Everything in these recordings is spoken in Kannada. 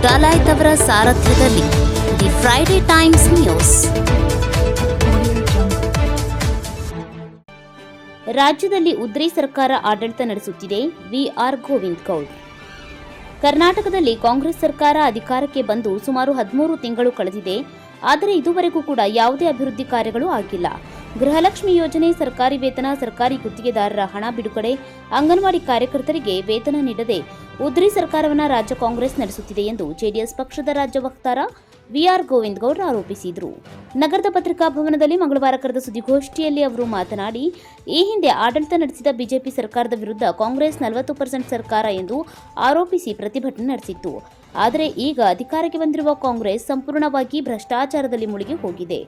ಡಾಲಾಯ್ತ್ ಅವರ ಸಾರಥ್ಯದಲ್ಲಿ ದಿ ಫ್ರೈಡೆ ಟೈಮ್ಸ್ ನ್ಯೂಸ್. ರಾಜ್ಯದಲ್ಲಿ ಉದ್ರಿ ಸರ್ಕಾರ ಆಡಳಿತ ನಡೆಸುತ್ತಿದೆ. ವಿಆರ್ ಗೋವಿಂದ್ ಗೌಡ್. ಕರ್ನಾಟಕದಲ್ಲಿ ಕಾಂಗ್ರೆಸ್ ಸರ್ಕಾರ ಅಧಿಕಾರಕ್ಕೆ ಬಂದು ಸುಮಾರು 13 ತಿಂಗಳು ಕಳೆದಿದೆ. ಆದರೆ ಇದುವರೆಗೂ ಕೂಡ ಯಾವುದೇ ಅಭಿವೃದ್ಧಿ ಕಾರ್ಯಗಳು ಆಗಿಲ್ಲ. ಗೃಹಲಕ್ಷ್ಮಿ ಯೋಜನೆ, ಸರ್ಕಾರಿ ವೇತನ, ಸರ್ಕಾರಿ ಗುತ್ತಿಗೆದಾರರ ಹಣ ಬಿಡುಗಡೆ, ಅಂಗನವಾಡಿ ಕಾರ್ಯಕರ್ತರಿಗೆ ವೇತನ ನೀಡದೆ ಉದ್ರಿ ಸರ್ಕಾರವನ್ನು ರಾಜ್ಯ ಕಾಂಗ್ರೆಸ್ ನಡೆಸುತ್ತಿದೆ ಎಂದು ಜೆಡಿಎಸ್ ಪಕ್ಷದ ರಾಜ್ಯ ವಕ್ತಾರ ವಿಆರ್ ಗೋವಿಂದ್ ಗೌಡ್ ಆರೋಪಿಸಿದರು. ನಗರದ ಪತ್ರಿಕಾ ಭವನದಲ್ಲಿ ಮಂಗಳವಾರ ಕರೆದ ಸುದ್ದಿಗೋಷ್ಠಿಯಲ್ಲಿ ಅವರು ಮಾತನಾಡಿ, ಈ ಹಿಂದೆ ಆಡಳಿತ ನಡೆಸಿದ ಬಿಜೆಪಿ ಸರ್ಕಾರದ ವಿರುದ್ಧ ಕಾಂಗ್ರೆಸ್ 40% ಸರ್ಕಾರ ಎಂದು ಆರೋಪಿಸಿ ಪ್ರತಿಭಟನೆ ನಡೆಸಿತ್ತು. ಆದರೆ ಈಗ ಅಧಿಕಾರಕ್ಕೆ ಬಂದಿರುವ ಕಾಂಗ್ರೆಸ್ ಸಂಪೂರ್ಣವಾಗಿ ಭ್ರಷ್ಟಾಚಾರದಲ್ಲಿ ಮುಳುಗಿ ಹೋಗಿದೆ.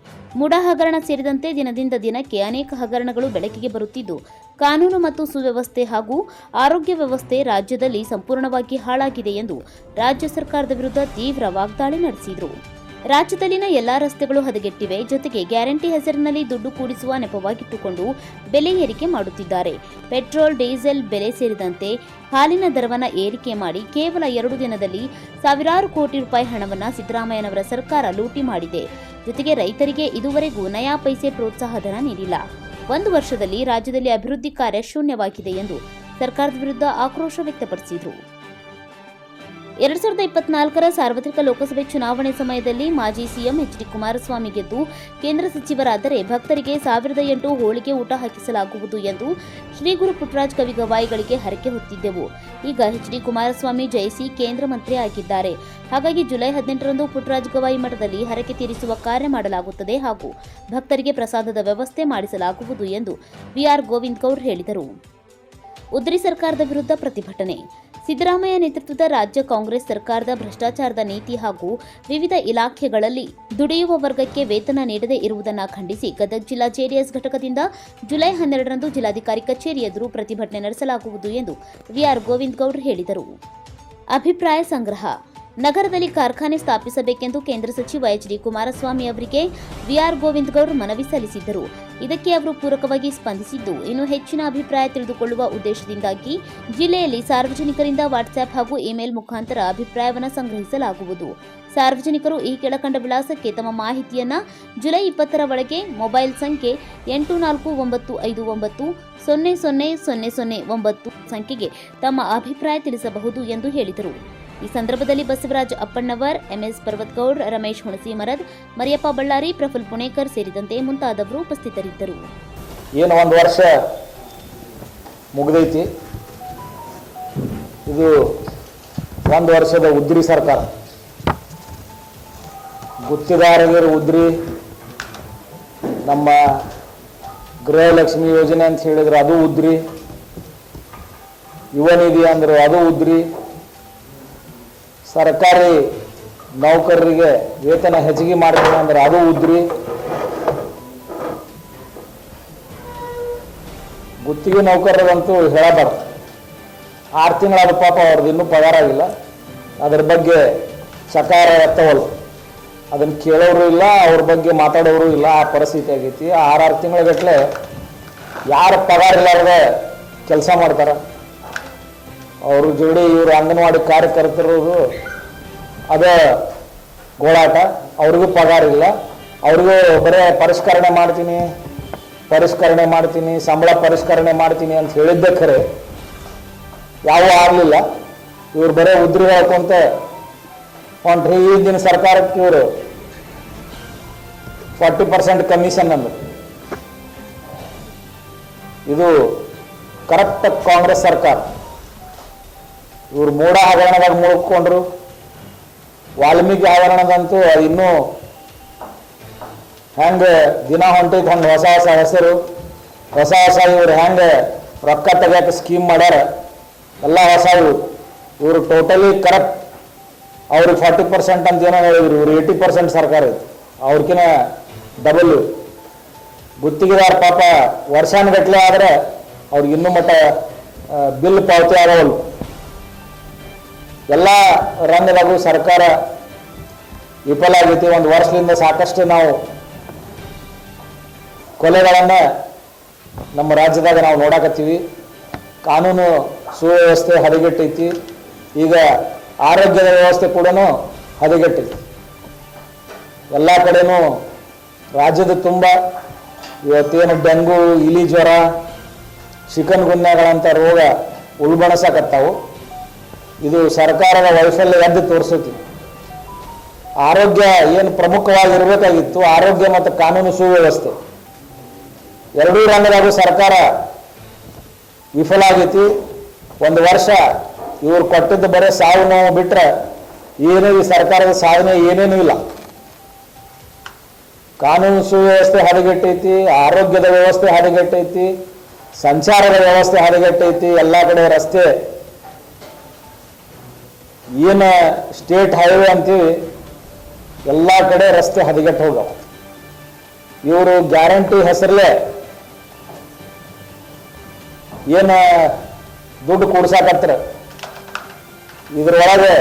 ಮುಡಾ ಹಗರಣ ಸೇರಿದಂತೆ ದಿನದಿಂದ ದಿನಕ್ಕೆ ಅನೇಕ ಹಗರಣಗಳು ಬೆಳಕಿಗೆ ಬರುತ್ತಿದ್ದು, ಕಾನೂನು ಮತ್ತು ಸುವ್ಯವಸ್ಥೆ ಹಾಗೂ ಆರೋಗ್ಯ ವ್ಯವಸ್ಥೆ ರಾಜ್ಯದಲ್ಲಿ ಸಂಪೂರ್ಣವಾಗಿ ಹಾಳಾಗಿದೆ ಎಂದು ರಾಜ್ಯ ಸರ್ಕಾರದ ವಿರುದ್ಧ ತೀವ್ರ ವಾಗ್ದಾಳಿ ನಡೆಸಿದರು. ರಾಜ್ಯದಲ್ಲಿನ ಎಲ್ಲಾ ರಸ್ತೆಗಳು ಹದಗೆಟ್ಟಿವೆ. ಜೊತೆಗೆ ಗ್ಯಾರಂಟಿ ಹೆಸರಿನಲ್ಲಿ ದುಡ್ಡು ಕೂಡಿಸುವ ನೆಪವಾಗಿಟ್ಟುಕೊಂಡು ಬೆಲೆ ಏರಿಕೆ ಮಾಡುತ್ತಿದ್ದಾರೆ. ಪೆಟ್ರೋಲ್, ಡೀಸೆಲ್ ಬೆಲೆ ಸೇರಿದಂತೆ ಹಾಲಿನ ದರವನ್ನು ಏರಿಕೆ ಮಾಡಿ ಕೇವಲ 2 ದಿನದಲ್ಲಿ ಸಾವಿರಾರು ಕೋಟಿ ರೂಪಾಯಿ ಹಣವನ್ನು ಸಿದ್ದರಾಮಯ್ಯನವರ ಸರ್ಕಾರ ಲೂಟಿ ಮಾಡಿದೆ. ಜೊತೆಗೆ ರೈತರಿಗೆ ಇದುವರೆಗೂ ನಯಾ ಪೈಸೆ ಪ್ರೋತ್ಸಾಹಧನ ನೀಡಿಲ್ಲ. 1 ವರ್ಷದಲ್ಲಿ ರಾಜ್ಯದಲ್ಲಿ ಅಭಿವೃದ್ಧಿ ಕಾರ್ಯ ಶೂನ್ಯವಾಗಿದೆ ಎಂದು ಸರ್ಕಾರದ ವಿರುದ್ಧ ಆಕ್ರೋಶ ವ್ಯಕ್ತಪಡಿಸಿದರು. 2024ರ ಸಾರ್ವತ್ರಿಕ ಲೋಕಸಭೆ ಚುನಾವಣೆ ಸಮಯದಲ್ಲಿ ಮಾಜಿ ಸಿಎಂ ಎಚ್.ಡಿ. ಕುಮಾರಸ್ವಾಮಿ ಗೆದ್ದು ಕೇಂದ್ರ ಸಚಿವರಾದರೆ ಭಕ್ತರಿಗೆ 1008 ಹೋಳಿಗೆ ಊಟ ಹಾಕಿಸಲಾಗುವುದು ಎಂದು ಶ್ರೀ ಗುರು ಪುಟ್ಟರಾಜ ಗವಾಯಿಗಳಿಗೆ ಹರಕೆ ಹೊತ್ತಿದ್ದೆವು. ಈಗ ಎಚ್.ಡಿ. ಕುಮಾರಸ್ವಾಮಿ ಜಯಿಸಿ ಕೇಂದ್ರ ಮಂತ್ರಿ ಆಗಿದ್ದಾರೆ. ಹಾಗಾಗಿ ಜುಲೈ 18ರಂದು ಪುಟ್ಟರಾಜ ಗವಾಯಿ ಮಠದಲ್ಲಿ ಹರಕೆ ತೀರಿಸುವ ಕಾರ್ಯ ಮಾಡಲಾಗುತ್ತದೆ ಹಾಗೂ ಭಕ್ತರಿಗೆ ಪ್ರಸಾದದ ವ್ಯವಸ್ಥೆ ಮಾಡಿಸಲಾಗುವುದು ಎಂದು ವಿಆರ್ ಗೋವಿಂದ್ ಗೌಡ್ ಹೇಳಿದರು. ಉದ್ರಿ ಸರ್ಕಾರದ ವಿರುದ್ಧ ಪ್ರತಿಭಟನೆ. ಸಿದ್ದರಾಮಯ್ಯ ನೇತೃತ್ವದ ರಾಜ್ಯ ಕಾಂಗ್ರೆಸ್ ಸರ್ಕಾರದ ಭ್ರಷ್ಟಾಚಾರದ ನೀತಿ ಹಾಗೂ ವಿವಿಧ ಇಲಾಖೆಗಳಲ್ಲಿ ದುಡಿಯುವ ವರ್ಗಕ್ಕೆ ವೇತನ ನೀಡದೇ ಇರುವುದನ್ನು ಖಂಡಿಸಿ ಗದಗ ಜಿಲ್ಲಾ ಜೆಡಿಎಸ್ ಘಟಕದಿಂದ ಜುಲೈ 12ರಂದು ಜಿಲ್ಲಾಧಿಕಾರಿ ಕಚೇರಿ ಎದುರು ಪ್ರತಿಭಟನೆ ನಡೆಸಲಾಗುವುದು ಎಂದು ವಿಆರ್ ಗೋವಿಂದ್ ಗೌಡ್ ಹೇಳಿದರು. ಅಭಿಪ್ರಾಯ ಸಂಗ್ರಹ. ನಗರದಲ್ಲಿ ಕಾರ್ಖಾನೆ ಸ್ಥಾಪಿಸಬೇಕೆಂದು ಕೇಂದ್ರ ಸಚಿವ ಎಚ್.ಡಿ. ಕುಮಾರಸ್ವಾಮಿ ಅವರಿಗೆ ವಿಆರ್ ಗೋವಿಂದ್ ಗೌಡ್ ಮನವಿ ಸಲ್ಲಿಸಿದ್ದರು. ಇದಕ್ಕೆ ಅವರು ಪೂರಕವಾಗಿ ಸ್ಪಂದಿಸಿದ್ದು, ಇನ್ನು ಹೆಚ್ಚಿನ ಅಭಿಪ್ರಾಯ ತಿಳಿದುಕೊಳ್ಳುವ ಉದ್ದೇಶದಿಂದಾಗಿ ಜಿಲ್ಲೆಯಲ್ಲಿ ಸಾರ್ವಜನಿಕರಿಂದ ವಾಟ್ಸ್ಆಪ್ ಹಾಗೂ ಇಮೇಲ್ ಮುಖಾಂತರ ಅಭಿಪ್ರಾಯವನ್ನು ಸಂಗ್ರಹಿಸಲಾಗುವುದು. ಸಾರ್ವಜನಿಕರು ಈ ಕೆಳಕಂಡ ವಿಳಾಸಕ್ಕೆ ತಮ್ಮ ಮಾಹಿತಿಯನ್ನು ಜುಲೈ 20ರ ಒಳಗೆ ಮೊಬೈಲ್ ಸಂಖ್ಯೆ 8495900009 ಸಂಖ್ಯೆಗೆ ತಮ್ಮ ಅಭಿಪ್ರಾಯ ತಿಳಿಸಬಹುದು ಎಂದು ಹೇಳಿದರು. ಈ ಸಂದರ್ಭದಲ್ಲಿ ಬಸವರಾಜ್ ಅಪ್ಪಣ್ಣವರ್, ಎಂಎಸ್ ಪರ್ವತ್ಗೌಡ್, ರಮೇಶ್ ಹುಣಸಿಮರದ್, ಮರಿಯಪ್ಪ ಬಳ್ಳಾರಿ, ಪ್ರಫುಲ್ ಪುಣೇಕರ್ ಸೇರಿದಂತೆ ಮುಂತಾದವರು ಉಪಸ್ಥಿತರಿದ್ದರು. ಏನು 1 ವರ್ಷ ಮುಗಿದೈತಿ. ಇದು 1 ವರ್ಷದ ಉದ್ರಿ ಸರ್ಕಾರ. ಗುತ್ತಿಗೆದಾರರಿಗೆ ಉದ್ರಿ, ನಮ್ಮ ಗೃಹಲಕ್ಷ್ಮಿ ಯೋಜನೆ ಅಂತ ಹೇಳಿದ್ರು ಅದು ಉದ್ರಿ, ಯುವ ನಿಧಿ ಅಂದ್ರೆ ಅದು ಉದ್ರಿ, ಸರ್ಕಾರಿ ನೌಕರರಿಗೆ ವೇತನ ಹೆಚ್ಚಿಗೆ ಮಾಡ್ತೀನಿ ಅಂದ್ರೆ ಅದು ಉದ್ರಿ, ಗುತ್ತಿಗೆ ನೌಕರರಂತೂ ಹೇಳಬಾರ್ದು. 6 ತಿಂಗಳಾದ ಪಾಪ ಅವ್ರದ್ದು ಇನ್ನೂ ಪಗಾರ ಆಗಿಲ್ಲ. ಅದ್ರ ಬಗ್ಗೆ ಸಕಾರ ಎತ್ತವಲ್ಲ, ಅದನ್ನು ಕೇಳೋರು ಇಲ್ಲ, ಅವ್ರ ಬಗ್ಗೆ ಮಾತಾಡೋರು ಇಲ್ಲ. ಆ ಪರಿಸ್ಥಿತಿ ಆಗೈತಿ. 6 ತಿಂಗಳಗಟ್ಟಲೆ ಯಾರು ಪಗಾರ ಇಲ್ಲಾರ್ದೆ ಕೆಲಸ ಮಾಡ್ತಾರೆ. ಅವ್ರ ಜೋಡಿ ಇವರು ಅಂಗನವಾಡಿ ಕಾರ್ಯಕರ್ತರು ಅದೇ ಗೋಳಾಟ. ಅವ್ರಿಗೂ ಪಗಾರ ಇಲ್ಲ. ಅವ್ರಿಗೂ ಬರೀ ಪರಿಷ್ಕರಣೆ ಮಾಡ್ತೀನಿ, ಸಂಬಳ ಪರಿಷ್ಕರಣೆ ಮಾಡ್ತೀನಿ ಅಂತ ಹೇಳಿದ್ದೆ ಖರೆ ಯಾವ ಆಗಲಿಲ್ಲ. ಇವ್ರು ಬರೀ ಉದ್ರಿ ಹೇಳ್ಕೊಂತ ಹೊಂಟ್ರಿ. ಈಗಿನ ಸರ್ಕಾರಕ್ಕೆ ಇವರು 40% ಕಮಿಷನ್ ಅಂದರು. ಇದು ಕರೆಕ್ಟ್ ಕಾಂಗ್ರೆಸ್ ಸರ್ಕಾರ. ಇವರು ಮೂಡ ಹಗರಣದಾಗ ಮುಳುಕೊಂಡ್ರು. ವಾಲ್ಮೀಕಿ ಹಗರಣದಂತೂ ಇನ್ನೂ ಹೆಂಗೆ ದಿನ ಹೊಂಟೈತೆ ಹಂಗೆ ಹೊಸ ಹೆಸರು, ಹೊಸ ಇವ್ರು ಹೆಂಗೆ ರೊಕ್ಕ ತೆಗಿಯೋಕೆ ಸ್ಕೀಮ್ ಮಾಡ್ಯಾರ ಎಲ್ಲ ಹೊಸ ಇವರು ಟೋಟಲಿ ಕರೆಕ್ಟ್. ಅವ್ರಿಗೆ 40% ಅಂತ ಏನೋ ಹೇಳಿದ್ರು, ಇವ್ರು 80% ಸರ್ಕಾರ ಐತಿ. ಅವ್ರಕಿನ ಡಬಲ್. ಗುತ್ತಿಗೆದಾರ ಪಾಪ ವರ್ಷಾನುಗಟ್ಟಲೆ ಆದರೆ ಅವ್ರಿಗೆ ಇನ್ನೂ ಮಟ್ಟ ಬಿಲ್ ಪಾವತಿ ಆಗೋಲ್ಲ. ಎಲ್ಲ ರಂಗದಾಗೂ ಸರ್ಕಾರ ವಿಫಲ ಆಗೈತಿ. 1 ವರ್ಷದಿಂದ ಸಾಕಷ್ಟು ನಾವು ಕೊಲೆಗಳನ್ನು ನಮ್ಮ ರಾಜ್ಯದಾಗ ನಾವು ನೋಡಕತ್ತೀವಿ. ಕಾನೂನು ಸುವ್ಯವಸ್ಥೆ ಹದಗೆಟ್ಟೈತಿ. ಈಗ ಆರೋಗ್ಯದ ವ್ಯವಸ್ಥೆ ಕೂಡ ಹದಗೆಟ್ಟಿದೆ. ಎಲ್ಲ ಕಡೆನೂ ರಾಜ್ಯದ ತುಂಬ ಇವತ್ತೇನು ಡೆಂಗು, ಇಲಿ ಜ್ವರ, ಚಿಕನ್ ಗುನ್ಯಾಗಳಂಥ ರೋಗ ಉಲ್ಬಣಿಸಕತ್ತಾವು. ಇದು ಸರ್ಕಾರದ ವೈಫಲ್ಯ ಎದ್ದು ತೋರಿಸುತ್ತೆ. ಆರೋಗ್ಯ ಏನು ಪ್ರಮುಖವಾಗಿರಬೇಕಾಗಿತ್ತು, ಆರೋಗ್ಯ ಮತ್ತು ಕಾನೂನು ಸುವ್ಯವಸ್ಥೆ ಎರಡೂ ರಂಗದಾಗೂ ಸರ್ಕಾರ ವಿಫಲ ಆಗೈತಿ. ಒಂದು ವರ್ಷ ಇವರು ಕೊಟ್ಟಿದ್ದು ಬರೀ ಸಾವು ನೋವು ಬಿಟ್ಟರೆ ಏನೂ ಈ ಸರ್ಕಾರದ ಸಾಧನೆ ಏನೇನೂ ಇಲ್ಲ. ಕಾನೂನು ಸುವ್ಯವಸ್ಥೆ ಹದಗೆಟ್ಟೈತಿ, ಆರೋಗ್ಯದ ವ್ಯವಸ್ಥೆ ಹದಗೆಟ್ಟೈತಿ, ಸಂಚಾರದ ವ್ಯವಸ್ಥೆ ಹದಗೆಟ್ಟೈತಿ. ಎಲ್ಲ ಕಡೆ ರಸ್ತೆ ಏನು ಸ್ಟೇಟ್ ಹೈವೇ ಅಂತೀವಿ, ಎಲ್ಲ ಕಡೆ ರಸ್ತೆ ಹದಗೆಟ್ಟು ಹೋಗವ. ಇವರು ಗ್ಯಾರಂಟಿ ಹೆಸರಲ್ಲೇ ಏನು ದುಡ್ಡು ಕೂಡ್ಸಾಕತ್ರ, ಇದ್ರೊಳಗೆ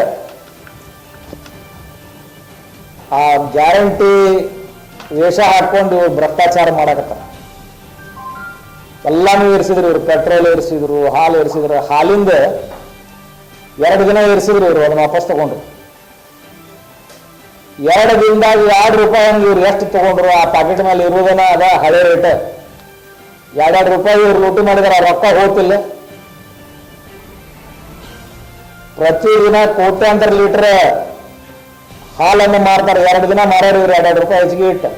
ಆ ಗ್ಯಾರಂಟಿ ವೇಷ ಹಾಕೊಂಡು ಇವ್ರು ಭ್ರಷ್ಟಾಚಾರ ಮಾಡಕತ್ತಾರ. ಎಲ್ಲಾನು ಇರಿಸಿದ್ರು ಇವರು, ಪೆಟ್ರೋಲ್ ಇರಿಸಿದ್ರು, ಹಾಲು ಇರಿಸಿದ್ರು. ಹಾಲಿಂದ 2 ದಿನ ಇರಿಸಿದ್ರು ಇವರು, ಅದನ್ನ ವಾಪಸ್ ತಗೊಂಡ್ರು. 2 ದಿನದಾಗ ₹2 ಇವ್ರು ಎಷ್ಟು ತಗೊಂಡ್ರು? ಆ ಪ್ಯಾಕೆಟ್ ಮೇಲೆ ಇರುವುದನ್ನ ಅದ ಹಳೆ ರೇಟ್. ₹2 ಇವ್ರು ಲೂಟಿ ಮಾಡಿದಾರೆ, ರೊಕ್ಕ ಹೋಗ್ತಿಲ್ಲ. ಪ್ರತಿದಿನ ಕೋಟ್ಯಾಂತರ ಲೀಟರ್ ಹಾಲನ್ನು ಮಾರ್ತಾರೆ. 2 ದಿನ ಮಾರ್ಯಾರ ಇವ್ರು ₹2 ಹೆಚ್ಚಿಗೆ ಇಟ್ಟು.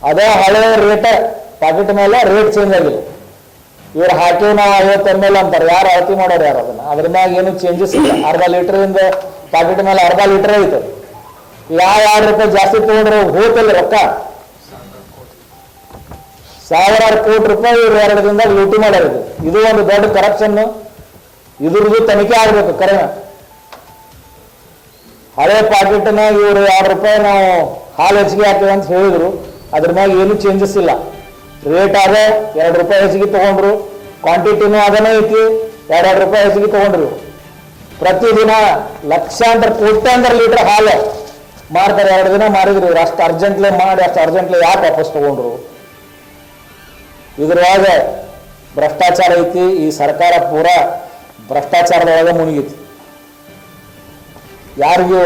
ಅದೇ ಹಳೆ ರೇಟ್ ಪ್ಯಾಕೆಟ್ ಮೇಲೆ ರೇಟ್ ಚೇಂಜ್ ಆಗಿಲ್ಲ. ಇವ್ರು ಹಾಕಿ ನಾವು 50 ml ಅಂತಾರೆ. ಯಾರು ಅಳತಿ ಮಾಡೋರು ಯಾರು ಅದನ್ನ? ಅದ್ರ ಮ್ಯಾಗ ಏನು ಚೇಂಜಸ್ ಇಲ್ಲ. ಅರ್ಧ ಲೀಟರಿಂದ ಪ್ಯಾಕೆಟ್ ಮೇಲೆ ಅರ್ಧ ಲೀಟರ್ ಐತೆ. ₹2 ಜಾಸ್ತಿ ತಗೊಂಡ್ರೆ ಹೋಗ್ತಿಲ್ಲ ರೊಕ್ಕ. ಸಾವಿರಾರು ಕೋಟಿ ರೂಪಾಯಿ ಇವ್ರು 2 ದಿನದಾಗ ಲೂಟಿ ಮಾಡ್ಯಾರ. ಇದು ಒಂದು ದೊಡ್ಡ ಕರಪ್ಷನ್. ಇದ್ರದ್ದು ತನಿಖೆ ಆಗ್ಬೇಕು. ಕರೆ ಹಳೆ ಪ್ಯಾಕೆಟ್ನಾಗ ಇವರು ₹2 ನಾವು ಹಾಲು ಹೆಚ್ಚಿಗೆ ಹಾಕಿವಿ ಅಂತ ಹೇಳಿದ್ರು. ಅದ್ರ ಮ್ಯಾಗ ಏನು ಚೇಂಜಸ್ ಇಲ್ಲ. ರೇಟ್ ಆದ ₹2 ಹೆಚ್ಚಿಗೆ ತಗೊಂಡ್ರು. ಕ್ವಾಂಟಿಟಿನೂ ಅದನ್ನೇ ಐತಿ. ₹2 ಹೆಚ್ಚಿಗೆ ತಗೊಂಡ್ರು. ಪ್ರತಿದಿನ ಲಕ್ಷಾಂತರ ಕೋಟ್ಯಾಂತರ ಲೀಟರ್ ಹಾಲು ಮಾರ್ತಾರೆ. 2 ದಿನ ಮಾರಿದ್ರು ಇವ್ರು. ಅಷ್ಟು ಅರ್ಜೆಂಟ್ಲೆ ಮಾಡಿ ಅಷ್ಟು ಅರ್ಜೆಂಟ್ಲೆ ಯಾಕೆ ವಾಪಸ್ ತಗೊಂಡ್ರು? ಇದ್ರೊಳಗೆ ಭ್ರಷ್ಟಾಚಾರ ಐತಿ. ಈ ಸರ್ಕಾರ ಪೂರಾ ಭ್ರಷ್ಟಾಚಾರದೊಳಗೆ ಮುಳುಗಿತಿ. ಯಾರಿಗೂ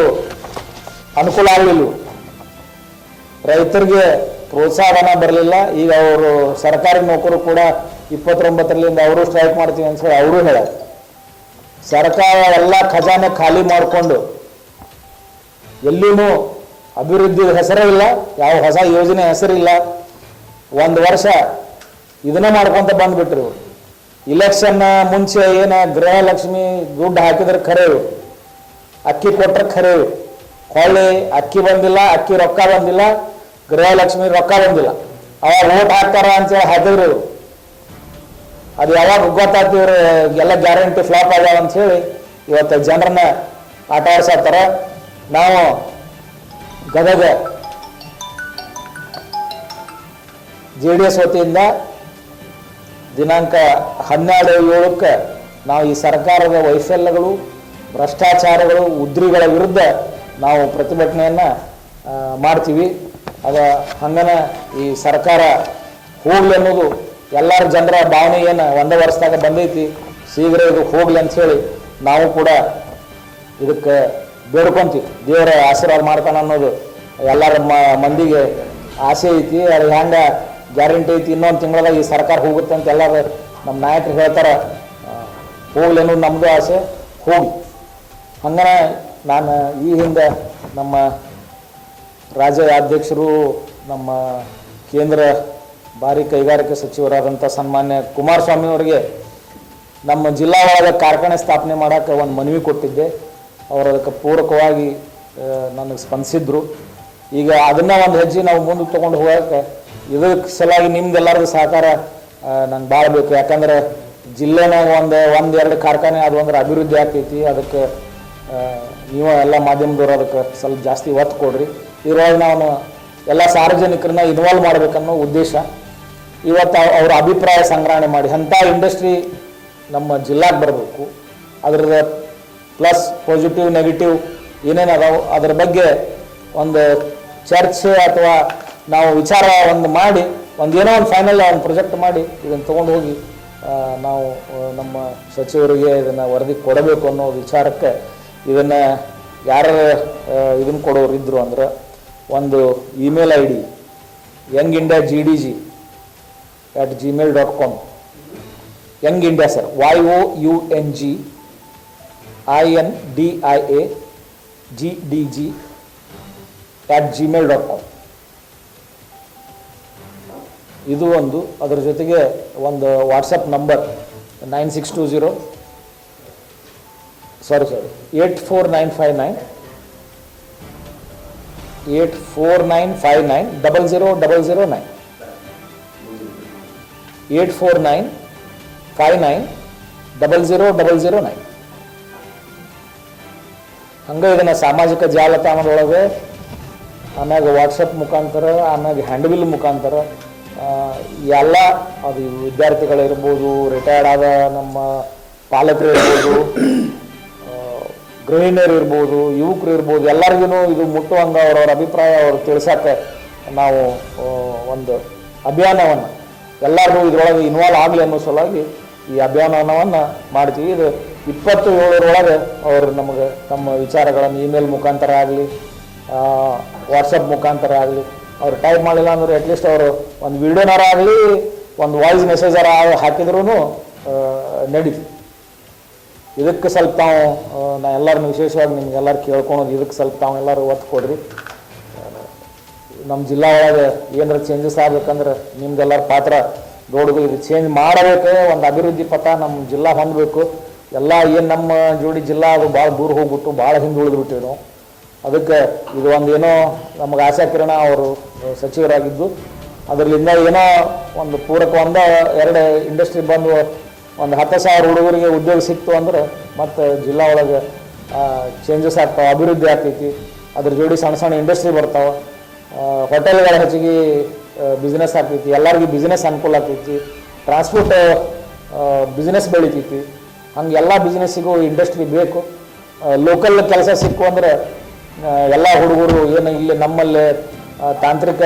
ಅನುಕೂಲ ಆಗಲಿಲ್ಲ. ರೈತರಿಗೆ ಪ್ರೋತ್ಸಾಹನ ಬರಲಿಲ್ಲ. ಈಗ ಅವರು ಸರ್ಕಾರಿ ನೌಕರು ಕೂಡ 29ರಿಂದ ಅವರು ಸ್ಟ್ರೈಕ್ ಮಾಡ್ತೀವಿ ಅಂತ ಹೇಳಿ ಅವರು ಹೇಳ. ಸರ್ಕಾರ ಎಲ್ಲ ಖಜಾನೆ ಖಾಲಿ ಮಾಡಿಕೊಂಡು ಎಲ್ಲಿನೂ ಅಭಿವೃದ್ಧಿ ಹೆಸರೇ ಇಲ್ಲ, ಯಾವ ಹೊಸ ಯೋಜನೆ ಹೆಸರಿಲ್ಲ. 1 ವರ್ಷ ಇದನ್ನ ಮಾಡ್ಕೊಂತ ಬಂದ್ಬಿಟ್ರು. ಇಲೆಕ್ಷನ್ ಮುಂಚೆ ಏನ ಗೃಹಲಕ್ಷ್ಮಿ ದುಡ್ಡು ಹಾಕಿದ್ರೆ ಖರೆ, ಅಕ್ಕಿ ಕೊಟ್ರೆ ಖರೆ, ಹೊಳ್ಳಿ ಅಕ್ಕಿ ಬಂದಿಲ್ಲ, ಅಕ್ಕಿ ರೊಕ್ಕ ಬಂದಿಲ್ಲ, ಗೃಹಲಕ್ಷ್ಮಿ ರೊಕ್ಕ ಬಂದಿಲ್ಲ. ಅವಾಗ ಓಟ್ ಹಾಕ್ತಾರ ಅಂತೇಳಿ ಹಾಕಿದ್ರು ಇವರು. ಅದು ಯಾವಾಗ ಗೊತ್ತಾಗ್ತಿ ಇವರು ಎಲ್ಲ ಗ್ಯಾರಂಟಿ ಫ್ಲಾಪ್ ಆಗ್ಯಾವ ಅಂತ ಹೇಳಿ ಇವತ್ತು ಜನರನ್ನ ಆಟ ಆಡ್ಸತ್ತಾರ. ನಾವು ಗದಗ JDS ವತಿಯಿಂದ ದಿನಾಂಕ 12/7 ನಾವು ಈ ಸರ್ಕಾರದ ವೈಫಲ್ಯಗಳು, ಭ್ರಷ್ಟಾಚಾರಗಳು, ಉದ್ರಿಗಳ ವಿರುದ್ಧ ನಾವು ಪ್ರತಿಭಟನೆಯನ್ನು ಮಾಡ್ತೀವಿ. ಅದ ಹಂಗನ ಈ ಸರ್ಕಾರ ಹೋಗ್ಲಿ ಅನ್ನೋದು ಎಲ್ಲರ ಜನರ ಭಾವನೆ ಏನು 1 ವರ್ಷದಾಗ ಬಂದೈತಿ. ಶೀಘ್ರ ಇದು ಹೋಗ್ಲಿ ಅಂತ ಹೇಳಿ ನಾವು ಕೂಡ ಇದಕ್ಕೆ ಬೇಡ್ಕೊಂತೀವಿ. ದೇವರ ಆಶೀರ್ವಾದ ಮಾಡ್ತಾನೆ ಅನ್ನೋದು ಎಲ್ಲರ ಮಂದಿಗೆ ಆಸೆ ಐತಿ. ಅದು ಹೆಂಗೆ ಗ್ಯಾರಂಟಿ ಐತಿ, ಇನ್ನೊಂದು ತಿಂಗಳದಾಗ ಈ ಸರ್ಕಾರ ಹೋಗುತ್ತೆ ಅಂತ ಎಲ್ಲರೂ ನಮ್ಮ ನಾಯಕರು ಹೇಳ್ತಾರೆ. ಹೋಗ್ಲಿ ಅನ್ನೋದು ನಮ್ಮದು ಆಸೆ, ಹೋಗಿ. ಹಂಗನ ನಾನು ಈ ಹಿಂದೆ ನಮ್ಮ ರಾಜ್ಯ ಅಧ್ಯಕ್ಷರು, ನಮ್ಮ ಕೇಂದ್ರ ಭಾರಿ ಕೈಗಾರಿಕೆ ಸಚಿವರಾದಂಥ ಸನ್ಮಾನ್ಯ ಕುಮಾರಸ್ವಾಮಿ ಅವರಿಗೆ ನಮ್ಮ ಜಿಲ್ಲಾ ಒಳಗೆ ಕಾರ್ಖಾನೆ ಸ್ಥಾಪನೆ ಮಾಡೋಕ್ಕೆ ಒಂದು ಮನವಿ ಕೊಟ್ಟಿದ್ದೆ. ಅವರು ಅದಕ್ಕೆ ಪೂರಕವಾಗಿ ನನಗೆ ಸ್ಪಂದಿಸಿದ್ರು. ಈಗ ಅದನ್ನು ಒಂದು ಹೆಜ್ಜೆ ನಾವು ಮುಂದೆ ತೊಗೊಂಡು ಹೋಗೋಕ್ಕೆ ಇದಕ್ಕೆ ಸಲುವಾಗಿ ನಿಮ್ದೆಲ್ಲರದು ಸಹಕಾರ ನಂಗೆ ಭಾಳ ಬೇಕು. ಯಾಕಂದರೆ ಜಿಲ್ಲೆನಾಗ ಒಂದು 2 ಕಾರ್ಖಾನೆ ಅದು ಅಂದ್ರೆ ಅಭಿವೃದ್ಧಿ ಆಗ್ತೈತಿ. ಅದಕ್ಕೆ ನೀವು ಎಲ್ಲ ಮಾಧ್ಯಮದವರು ಅದಕ್ಕೆ ಸ್ವಲ್ಪ ಜಾಸ್ತಿ ಒತ್ತು ಕೊಡ್ರಿ. ಇದ್ರೊಳಗೆ ನಾವು ಎಲ್ಲ ಸಾರ್ವಜನಿಕರನ್ನ ಇನ್ವಾಲ್ವ್ ಮಾಡಬೇಕನ್ನೋ ಉದ್ದೇಶ. ಇವತ್ತು ಅವ್ರ ಅಭಿಪ್ರಾಯ ಸಂಗ್ರಹಣೆ ಮಾಡಿ ಅಂಥ ಇಂಡಸ್ಟ್ರಿ ನಮ್ಮ ಜಿಲ್ಲಾಗೆ ಬರಬೇಕು. ಅದ್ರದ್ದು ಪ್ಲಸ್ ಪಾಸಿಟಿವ್ ನೆಗೆಟಿವ್ ಏನೇನು ಅದಾವೆ ಅದ್ರ ಬಗ್ಗೆ ಒಂದು ಚರ್ಚೆ ಅಥವಾ ನಾವು ವಿಚಾರ ಒಂದು ಮಾಡಿ ಏನೋ ಒಂದು ಫೈನಲ್ ಒಂದು ಪ್ರೊಜೆಕ್ಟ್ ಮಾಡಿ ಇದನ್ನು ತೊಗೊಂಡು ಹೋಗಿ ನಾವು ನಮ್ಮ ಸಚಿವರಿಗೆ ಇದನ್ನು ವರದಿ ಕೊಡಬೇಕು ಅನ್ನೋ ವಿಚಾರಕ್ಕೆ ಇದನ್ನು ಯಾರು ಇದನ್ನು ಕೊಡೋರು ಇದ್ದರು ಅಂದ್ರೆ ಒಂದು email ID youngindia@gmail.com Young India sir youngindiagdg@gmail.com ಇದು ಒಂದು. ಅದರ ಜೊತೆಗೆ ಒಂದು ವಾಟ್ಸಪ್ ನಂಬರ್ 84959 0009 84959 ಹಂಗೆ ಇದನ್ನು ಸಾಮಾಜಿಕ ಜಾಲತಾಣದೊಳಗೆ ಆಮ್ಯಾಗ ವಾಟ್ಸಪ್ ಮುಖಾಂತರ ಆಮ್ಯಾಗ ಹ್ಯಾಂಡ್ಬಿಲ್ ಮುಖಾಂತರ ಎಲ್ಲ ಅದು ವಿದ್ಯಾರ್ಥಿಗಳಿರ್ಬೋದು, ರಿಟೈರ್ಡ್ ಆದ ನಮ್ಮ ಪಾಲಕರು ಇರ್ಬೋದು, ಗೃಹಿಣಿಯರು ಇರ್ಬೋದು, ಯುವಕರು ಇರ್ಬೋದು, ಎಲ್ಲರಿಗೂ ಇದು ಮುಟ್ಟುವಂಗೆ ಅವ್ರವ್ರ ಅಭಿಪ್ರಾಯ ಅವರು ತಿಳಿಸೋಕ್ಕೆ ನಾವು ಒಂದು ಅಭಿಯಾನವನ್ನು ಎಲ್ಲರಿಗೂ ಇದರೊಳಗೆ ಇನ್ವಾಲ್ವ್ ಆಗಲಿ ಅನ್ನೋ ಸಲುವಾಗಿ ಈ ಅಭಿಯಾನವನ್ನು ಮಾಡ್ತೀವಿ. ಇದು 27ರೊಳಗೆ ಅವರು ನಮಗೆ ತಮ್ಮ ವಿಚಾರಗಳನ್ನು ಇಮೇಲ್ ಮುಖಾಂತರ ಆಗಲಿ ವಾಟ್ಸಪ್ ಮುಖಾಂತರ ಆಗಲಿ ಅವ್ರು ಟೈಪ್ ಮಾಡಿಲ್ಲ ಅಂದ್ರೆ ಅಟ್ಲೀಸ್ಟ್ ಅವರು ಒಂದು ವಿಡಿಯೋನಾರ ಆಗಲಿ ಒಂದು ವಾಯ್ಸ್ ಮೆಸೇಜರ ಹಾಕಿದ್ರೂ ನಡೀತು. ಇದಕ್ಕೆ ಸ್ವಲ್ಪ ತಾವು ನಾ ಎಲ್ಲರನ್ನು ವಿಶೇಷವಾಗಿ ನಿಮ್ಗೆಲ್ಲರೂ ಕೇಳ್ಕೊಳೋದು, ಇದಕ್ಕೆ ಸ್ವಲ್ಪ ತಾವು ಎಲ್ಲರೂ ಒತ್ತು ಕೊಡ್ರಿ. ನಮ್ಮ ಜಿಲ್ಲಾ ಒಳಗೆ ಏನಾರ ಚೇಂಜಸ್ ಆಗ್ಬೇಕಂದ್ರೆ ನಿಮ್ದೆಲ್ಲರ ಪಾತ್ರ ದೊಡ್ಡದು. ಇದು ಚೇಂಜ್ ಮಾಡಬೇಕು, ಒಂದು ಅಭಿವೃದ್ಧಿ ಪಥ ನಮ್ಮ ಜಿಲ್ಲಾ ಹೊಂದಬೇಕು. ಎಲ್ಲ ಏನು ನಮ್ಮ ಜೋಡಿ ಜಿಲ್ಲಾ ಅದು ಭಾಳ ದೂರ ಹೋಗ್ಬಿಟ್ಟು ಭಾಳ ಹಿಂದೆ ಉಳಿದ್ಬಿಟ್ಟಿವಿ ನಾವು. ಅದಕ್ಕೆ ಇದು ಒಂದು ಏನೋ ನಮಗೆ ಆಶಾ ಕಿರಣ ಅವರು ಸಚಿವರಾಗಿದ್ದು ಅದರಿಂದ ಏನೋ ಒಂದು ಪೂರಕ 1-2 ಇಂಡಸ್ಟ್ರಿ ಬಂದು ಒಂದು 10,000 ಹುಡುಗರಿಗೆ ಉದ್ಯೋಗ ಸಿಕ್ತು ಅಂದ್ರೆ ಮತ್ತು ಜಿಲ್ಲಾ ಒಳಗೆ ಚೇಂಜಸ್ ಆಗ್ತಾವೆ, ಅಭಿವೃದ್ಧಿ ಆಗ್ತೈತಿ. ಅದ್ರ ಜೋಡಿ ಸಣ್ಣ ಸಣ್ಣ ಇಂಡಸ್ಟ್ರಿ ಬರ್ತಾವೆ, ಹೋಟೆಲ್ಗಳ ಹೆಚ್ಚಿಗೆ ಬಿಸ್ನೆಸ್ ಆಗ್ತೈತಿ, ಎಲ್ಲರಿಗೂ ಬಿಸ್ನೆಸ್ ಅನುಕೂಲ ಆಗ್ತೈತಿ, ಟ್ರಾನ್ಸ್ಪೋರ್ಟ್ ಬಿಸ್ನೆಸ್ ಬೆಳಿತೈತಿ. ಹಂಗೆ ಎಲ್ಲ ಬಿಸ್ನೆಸ್ಸಿಗೂ ಇಂಡಸ್ಟ್ರಿ ಬೇಕು. ಲೋಕಲ್ ಕೆಲಸ ಸಿಕ್ಕು ಅಂದ್ರೆ ಎಲ್ಲ ಹುಡುಗರು ಏನು ಇಲ್ಲಿ ನಮ್ಮಲ್ಲಿ ತಾಂತ್ರಿಕ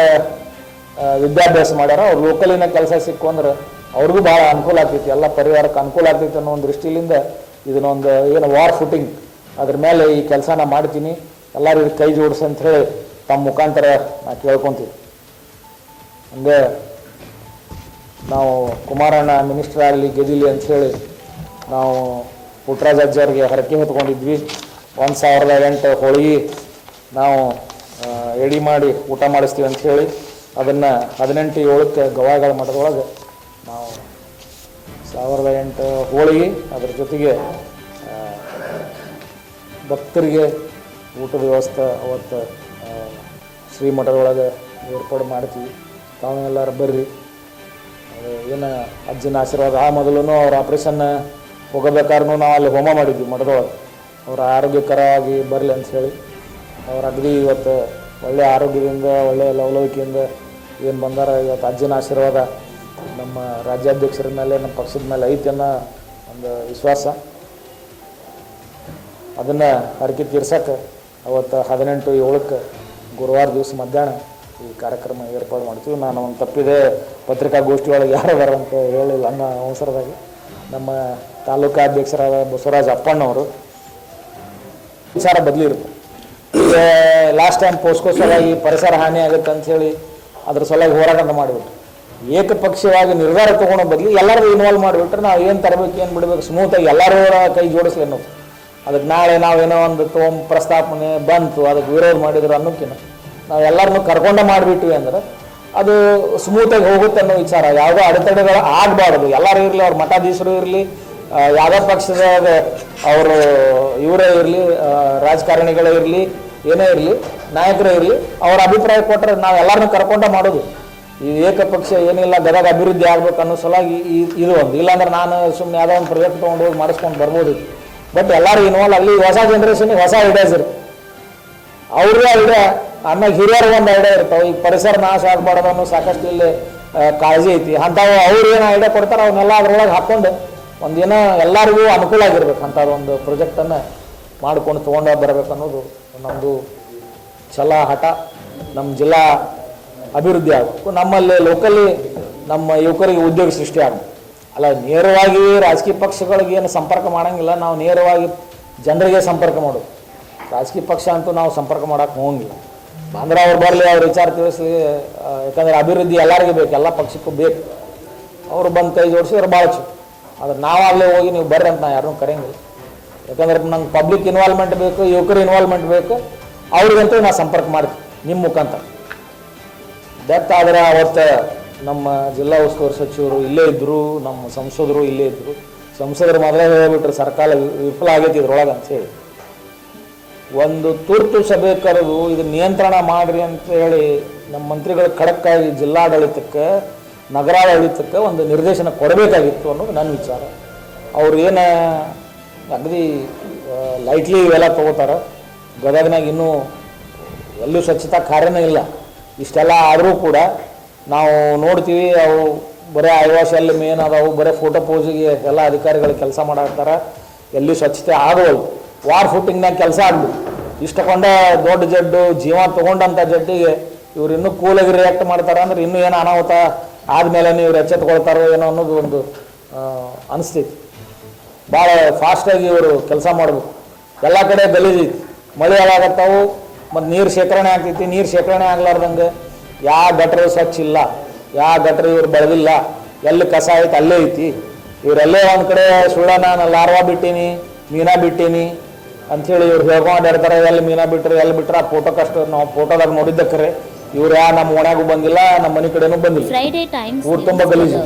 ವಿದ್ಯಾಭ್ಯಾಸ ಮಾಡ್ಯಾರ ಅವ್ರು ಲೋಕಲಿನ ಕೆಲಸ ಸಿಕ್ಕು ಅಂದ್ರೆ ಅವ್ರಿಗೂ ಭಾಳ ಅನುಕೂಲ ಆಗ್ತೈತಿ, ಎಲ್ಲ ಪರಿವಾರಕ್ಕೆ ಅನುಕೂಲ ಆಗ್ತೈತಿ ಅನ್ನೋ ಒಂದು ದೃಷ್ಟಿಯಿಂದ ಇದನ್ನೊಂದು ಏನು ವಾರ್ ಫುಟಿಂಗ್ ಅದ್ರ ಮೇಲೆ ಈ ಕೆಲಸನ ಮಾಡ್ತೀನಿ. ಎಲ್ಲರೂ ಇದಕ್ಕೆ ಕೈ ಜೋಡಿಸಿ ಅಂತ ಹೇಳಿ ತಮ್ಮ ಮುಖಾಂತರ ನಾ ಕೇಳ್ಕೊತೀವಿ. ಹಂಗೆ ನಾವು ಕುಮಾರಣ್ಣ ಮಿನಿಸ್ಟರ್ ಆಗಲಿ ಗೆದಿಲಿ ಅಂಥೇಳಿ ನಾವು ಪುಟ್ಟರಾಜ ಅಜ್ಜವ್ರಿಗೆ ಹರಕೆ ಹೊತ್ಕೊಂಡಿದ್ವಿ. 1008 ಹೋಳಿಗೆ ನಾವು ಎಡಿ ಮಾಡಿ ಊಟ ಮಾಡಿಸ್ತೀವಿ ಅಂಥೇಳಿ ಅದನ್ನು 18/7 ಗವಾಯಿಗಳ ಮಠದೊಳಗೆ ನಾವು 1008 ಹೋಳಿಗೆ ಅದ್ರ ಜೊತೆಗೆ ಭಕ್ತರಿಗೆ ಊಟದ ವ್ಯವಸ್ಥೆ ಅವತ್ತು ಶ್ರೀಮಠದೊಳಗೆ ಏರ್ಪಾಡು ಮಾಡ್ತೀವಿ. ತಾವೆಲ್ಲರೂ ಬರ್ರಿ. ಏನು ಅಜ್ಜನ ಆಶೀರ್ವಾದ. ಆ ಮೊದಲು ಅವ್ರ ಆಪ್ರೇಷನ್ ಹೋಗಬೇಕಾದ್ರೂ ನಾವು ಅಲ್ಲಿ ಹೋಮ ಮಾಡಿದ್ವಿ ಮಠದೊಳಗೆ. ಅವ್ರ ಆರೋಗ್ಯಕರವಾಗಿ ಬರಲಿ ಅಂಥೇಳಿ ಅವ್ರ ಅಗದಿ ಇವತ್ತು ಒಳ್ಳೆಯ ಆರೋಗ್ಯದಿಂದ ಒಳ್ಳೆಯ ಲವಲವಿಕೆಯಿಂದ ಏನು ಬಂದಾರ. ಇವತ್ತು ಅಜ್ಜನ ಆಶೀರ್ವಾದ ನಮ್ಮ ರಾಜ್ಯಾಧ್ಯಕ್ಷರ ಮೇಲೆ ನಮ್ಮ ಪಕ್ಷದ ಮೇಲೆ ಐತಿ ಅನ್ನೋ ಒಂದು ವಿಶ್ವಾಸ. ಅದನ್ನು ಹರಕೆ ತೀರ್ಸಕ್ಕೆ ಅವತ್ತು 18/7 ಗುರುವಾರ ದಿವಸ ಮಧ್ಯಾಹ್ನ ಈ ಕಾರ್ಯಕ್ರಮ ಏರ್ಪಾಡು ಮಾಡ್ತೀವಿ. ನಾನು ಒಂದು ತಪ್ಪಿದೆ ಪತ್ರಿಕಾಗೋಷ್ಠಿ ಒಳಗೆ ಯಾರು ಅದಾರ ಅಂತ ಹೇಳಿಲ್ಲ ಅನ್ನೋ ಅವಸರದಾಗಿ ನಮ್ಮ ತಾಲೂಕಾ ಅಧ್ಯಕ್ಷರಾದ ಬಸವರಾಜ ಅಪ್ಪಣ್ಣವರು ವಿಚಾರ ಬದಲಿರುತ್ತೆ. ಈಗ ಲಾಸ್ಟ್ ಟೈಮ್ ಪೋಸ್ಕೋ ಸಲುವಾಗಿ ಪರಿಸರ ಹಾನಿ ಆಗುತ್ತೆ ಅಂಥೇಳಿ ಅದ್ರ ಸಲುವಾಗಿ ಹೋರಾಟ ಮಾಡಿಬಿಟ್ರು. ಏಕಪಕ್ಷವಾಗಿ ನಿರ್ಧಾರ ತೊಗೊಳೋ ಬದಲು ಎಲ್ಲರೂ ಇನ್ವಾಲ್ವ್ ಮಾಡಿಬಿಟ್ರೆ ನಾವು ಏನು ತರಬೇಕು ಏನು ಬಿಡಬೇಕು ಸ್ಮೂತಾಗಿ ಎಲ್ಲರೂ ಕೈ ಜೋಡಿಸ್ಲಿ ಅನ್ನೋದು. ಅದಕ್ಕೆ ನಾಳೆ ನಾವೇನೋ ಒಂದು ಪ್ರಸ್ತಾಪನೆ ಬಂತು ಅದಕ್ಕೆ ವಿರೋಧ ಮಾಡಿದ್ರು ಅನ್ನೋಕ್ಕಿಂತ ನಾವು ಎಲ್ಲರನ್ನೂ ಕರ್ಕೊಂಡೇ ಮಾಡಿಬಿಟ್ವಿ ಅಂದ್ರೆ ಅದು ಸ್ಮೂತಾಗಿ ಹೋಗುತ್ತೆ ಅನ್ನೋ ವಿಚಾರ. ಯಾವುದೋ ಅಡೆತಡೆಗಳು ಆಗಬಾರ್ದು. ಎಲ್ಲರೂ ಇರಲಿ, ಅವ್ರ ಮಠಾಧೀಶರು ಇರಲಿ, ಯಾವುದೇ ಪಕ್ಷದಾಗ ಅವರು ಇವರೇ ಇರಲಿ, ರಾಜಕಾರಣಿಗಳೇ ಇರಲಿ, ಏನೇ ಇರಲಿ, ನಾಯಕರೇ ಇರಲಿ, ಅವ್ರ ಅಭಿಪ್ರಾಯ ಕೊಟ್ಟರೆ ನಾವು ಎಲ್ಲರನ್ನೂ ಕರ್ಕೊಂಡೇ ಮಾಡೋದು. ಈ ಏಕಪಕ್ಷ ಏನಿಲ್ಲ, ಗದಗ ಅಭಿವೃದ್ಧಿ ಆಗ್ಬೇಕು ಅನ್ನೋ ಸಲುವಾಗಿ ಇದು ಒಂದು. ಇಲ್ಲಾಂದ್ರೆ ನಾನು ಸುಮ್ಮನೆ ಯಾವುದೋ ಒಂದು ಪ್ರಾಜೆಕ್ಟ್ ತೊಗೊಂಡು ಹೋಗಿ ಮಾಡಿಸ್ಕೊಂಡು ಬರ್ಬೋದು. ಬಟ್ ಎಲ್ಲರೂ ಇನ್ವಾಲ್ವ್ ಆಗಲಿ. ಹೊಸ ಜನ್ರೇಷನ್ಗೆ ಹೊಸ ಐಡಿಯಾಸ್ ಇರುತ್ತೆ, ಅವ್ರದೇ ಐಡಿಯಾ. ಆಮೇಲೆ ಹಿರಿಯರು ಒಂದು ಐಡಿಯಾ ಇರ್ತಾವೆ. ಈಗ ಪರಿಸರ ನಾಶ ಆಗಬಾರ್ದು ಅನ್ನೋ ಸಾಕಷ್ಟು ಇಲ್ಲಿ ಕಾಳಜಿ ಐತಿ. ಅಂಥವು ಅವ್ರು ಏನು ಐಡಿಯಾ ಕೊಡ್ತಾರೆ ಅವನ್ನೆಲ್ಲ ಅದ್ರೊಳಗೆ ಹಾಕ್ಕೊಂಡು ಒಂದೇನೋ ಎಲ್ಲರಿಗೂ ಅನುಕೂಲ ಆಗಿರ್ಬೇಕು ಅಂಥದ್ದೊಂದು ಪ್ರಾಜೆಕ್ಟನ್ನು ಮಾಡ್ಕೊಂಡು ತೊಗೊಂಡು ಬರಬೇಕು ಅನ್ನೋದು ನಮ್ಮದು ಛಲ ಹಠ. ನಮ್ಮ ಜಿಲ್ಲಾ ಅಭಿವೃದ್ಧಿ ಆಗಬೇಕು, ನಮ್ಮಲ್ಲಿ ಲೋಕಲಿ ನಮ್ಮ ಯುವಕರಿಗೆ ಉದ್ಯೋಗ ಸೃಷ್ಟಿ ಆಗಬೇಕು. ಅಲ್ಲ, ನೇರವಾಗಿ ರಾಜಕೀಯ ಪಕ್ಷಗಳಿಗೆ ಏನು ಸಂಪರ್ಕ ಮಾಡೋಂಗಿಲ್ಲ. ನಾವು ನೇರವಾಗಿ ಜನರಿಗೆ ಸಂಪರ್ಕ ಮಾಡೋದು. ರಾಜಕೀಯ ಪಕ್ಷ ಅಂತೂ ನಾವು ಸಂಪರ್ಕ ಮಾಡೋಕೆ ಹೋಗಂಗಿಲ್ಲ. ಬಂದ್ರೆ ಅವ್ರು ಬರಲಿ, ಅವ್ರ ವಿಚಾರ ತಿಳಿಸ್ಲಿ. ಯಾಕಂದರೆ ಅಭಿವೃದ್ಧಿ ಎಲ್ಲರಿಗೂ ಬೇಕು, ಎಲ್ಲ ಪಕ್ಷಕ್ಕೂ ಬೇಕು. ಅವರು ಬಂದು ಕೈ ಜೋಡಿಸಿದ್ರೆ ಭಾಳ ಚು. ಆದ್ರೆ ನಾವಾಗಲೇ ಹೋಗಿ ನೀವು ಬರ್ರಿ ಅಂತ ನಾನು ಯಾರನ್ನೂ ಕರೆಯಂಗಿಲ್ಲ. ಯಾಕಂದ್ರೆ ನಂಗೆ ಪಬ್ಲಿಕ್ ಇನ್ವಾಲ್ವ್ಮೆಂಟ್ ಬೇಕು, ಯುವಕರ ಇನ್ವಾಲ್ವ್ಮೆಂಟ್ ಬೇಕು. ಅವ್ರಿಗಂತೂ ನಾನು ಸಂಪರ್ಕ ಮಾಡ್ತೀನಿ ನಿಮ್ಮ ಮುಖಾಂತರ. ಡೆತ್ ಆದರೆ ಅವತ್ತು ನಮ್ಮ ಜಿಲ್ಲಾ ಉಸ್ತುವಾರಿ ಸಚಿವರು ಇಲ್ಲೇ ಇದ್ದರು, ನಮ್ಮ ಸಂಸದರು ಇಲ್ಲೇ ಇದ್ದರು. ಸಂಸದರು ಮೊದಲೇ ಹೇಳಿಬಿಟ್ರು ಸರ್ಕಾರ ವಿಫಲ ಆಗೈತಿ ಇದ್ರೊಳಗೆ ಅಂತೇಳಿ. ಒಂದು ತುರ್ತು ಸಭೆ ಕರೆದು ಇದು ನಿಯಂತ್ರಣ ಮಾಡಿರಿ ಅಂತ ಹೇಳಿ ನಮ್ಮ ಮಂತ್ರಿಗಳು ಖಡಕ್ಕಾಗಿ ಜಿಲ್ಲಾಡಳಿತಕ್ಕೆ, ನಗರಾಡಳಿತಕ್ಕೆ ಒಂದು ನಿರ್ದೇಶನ ಕೊಡಬೇಕಾಗಿತ್ತು ಅನ್ನೋದು ನನ್ನ ವಿಚಾರ. ಅವ್ರು ಏನು ಅಗದಿ ಲೈಟ್ಲಿ ಇವೆಲ್ಲ ತೊಗೋತಾರೆ. ಗದಗನಾಗ ಇನ್ನೂ ಎಲ್ಲೂ ಸ್ವಚ್ಛತಾ ಕಾರ್ಯನೇ ಇಲ್ಲ. ಇಷ್ಟೆಲ್ಲ ಆದರೂ ಕೂಡ ನಾವು ನೋಡ್ತೀವಿ, ಅವು ಬರೀ ಐವಾಸ್ ಎಲ್ಲಿ ಮೇನ್ ಅದಾವು, ಬರೀ ಫೋಟೋ ಪೋಸಿಗೆ ಎಲ್ಲ ಅಧಿಕಾರಿಗಳು ಕೆಲಸ ಮಾಡಾಕ್ತಾರೆ. ಎಲ್ಲಿ ಸ್ವಚ್ಛತೆ ಆಗೋದು. ವಾರ್ ಫುಟ್ಟಿಂಗ್ನಾಗ ಕೆಲಸ ಆಗ್ಬೋದು. ಇಷ್ಟಕೊಂಡ ದೊಡ್ಡ ಜಡ್ಡು ಜೀವ ತೊಗೊಂಡಂಥ ಜಡ್ಡಿಗೆ ಇವ್ರು ಇನ್ನೂ ಕೂಲಾಗಿ ರಿಯಾಕ್ಟ್ ಮಾಡ್ತಾರೆ ಅಂದ್ರೆ ಇನ್ನೂ ಏನು ಅನಾಹುತ ಆದಮೇಲೆ ಇವ್ರು ಎಚ್ಚೆತ್ಕೊಳ್ತಾರೋ ಏನೋ ಅನ್ನೋದು ಒಂದು ಅನಿಸ್ತೈತಿ. ಭಾಳ ಫಾಸ್ಟಾಗಿ ಇವರು ಕೆಲಸ ಮಾಡಬೇಕು. ಎಲ್ಲ ಕಡೆ ಗಲೀಜೈತಿ, ಮಳೆ ಹಾಳಾಗತ್ತಾವು, ಮತ್ತು ನೀರು ಶೇಖರಣೆ ಆಗ್ತೈತಿ. ನೀರು ಶೇಖರಣೆ ಆಗ್ಲಾರ್ದಂಗೆ ಯಾವ ಗಟ್ರ ಸ್ವಚ್ಛ ಇಲ್ಲ, ಯಾವ ಗಟ್ರ ಇವ್ರು ಬೆಳೆದಿಲ್ಲ. ಎಲ್ಲಿ ಕಸ ಐತಿ ಅಲ್ಲೇ ಐತಿ. ಇವರೆಲ್ಲೇ ಒಂದು ಕಡೆ ಸುಳ್ಳನ ಲಾರ್ವಾ ಬಿಟ್ಟೀನಿ, ಮೀನಾ ಬಿಟ್ಟೀನಿ ಅಂಥೇಳಿ ಇವ್ರು ಹೇಳ್ಕೊಂಡಿರ್ತಾರೆ. ಎಲ್ಲಿ ಮೀನಾ ಬಿಟ್ಟರೆ ಎಲ್ಲಿ ಬಿಟ್ರೆ ಆ ಫೋಟೋಕ್ಕಷ್ಟು ನಾವು ಫೋಟೋದಾಗ ನೋಡಿದ್ದಕ್ಕರೆ ಇವ್ರು ನಮ್ಮ ಓಣ್ಯಾಗೂ ಬಂದಿಲ್ಲ, ನಮ್ಮ ಮನೆ ಕಡೆನೂ ಬಂದಿಲ್ಲ. ಫ್ರೈಡೆ ಟೈಮ್ಸ್ ಊರು ತುಂಬ ಗಲೀಜು.